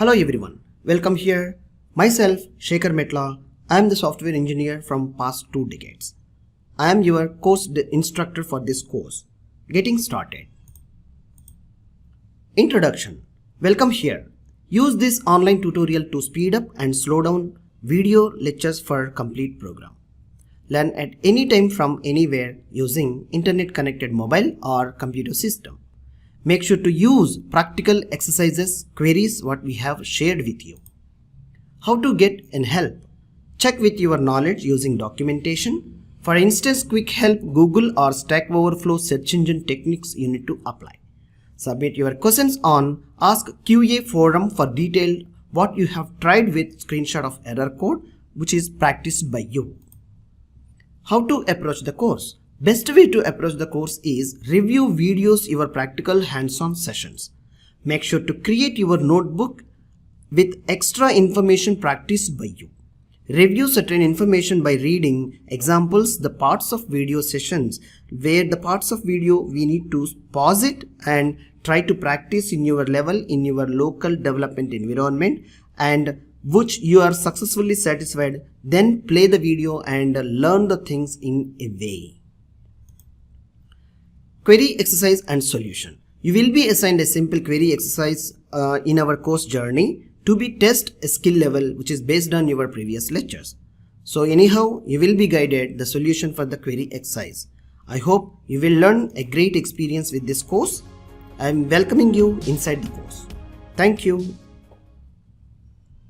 Hello everyone, welcome here. Myself, Shekhar Metla. I am the software engineer from past 2 decades. I am your course instructor for this course. Getting started. Introduction. Welcome here. Use this online tutorial to speed up and slow down video lectures for complete program. Learn at any time from anywhere using internet connected mobile or computer system. Make sure to use practical exercises, queries what we have shared with you. How to get in help? Check with your knowledge using documentation. For instance, quick help Google or Stack Overflow search engine techniques you need to apply. Submit your questions on Ask QA forum for detailed what you have tried with screenshot of error code which is practiced by you. How to approach the course? Best way to approach the course is review videos your practical hands-on sessions. Make sure to create your notebook with extra information practiced by you. Review certain information by reading examples, the parts of video sessions where the parts of video we need to pause it and try to practice in your level in your local development environment, and which you are successfully satisfied, then play the video and learn the things in a way. Query exercise and solution. You will be assigned a simple query exercise in our course journey to be test a skill level which is based on your previous lectures. So anyhow, you will be guided the solution for the query exercise. I hope you will learn a great experience with this course. I am welcoming you inside the course. Thank you.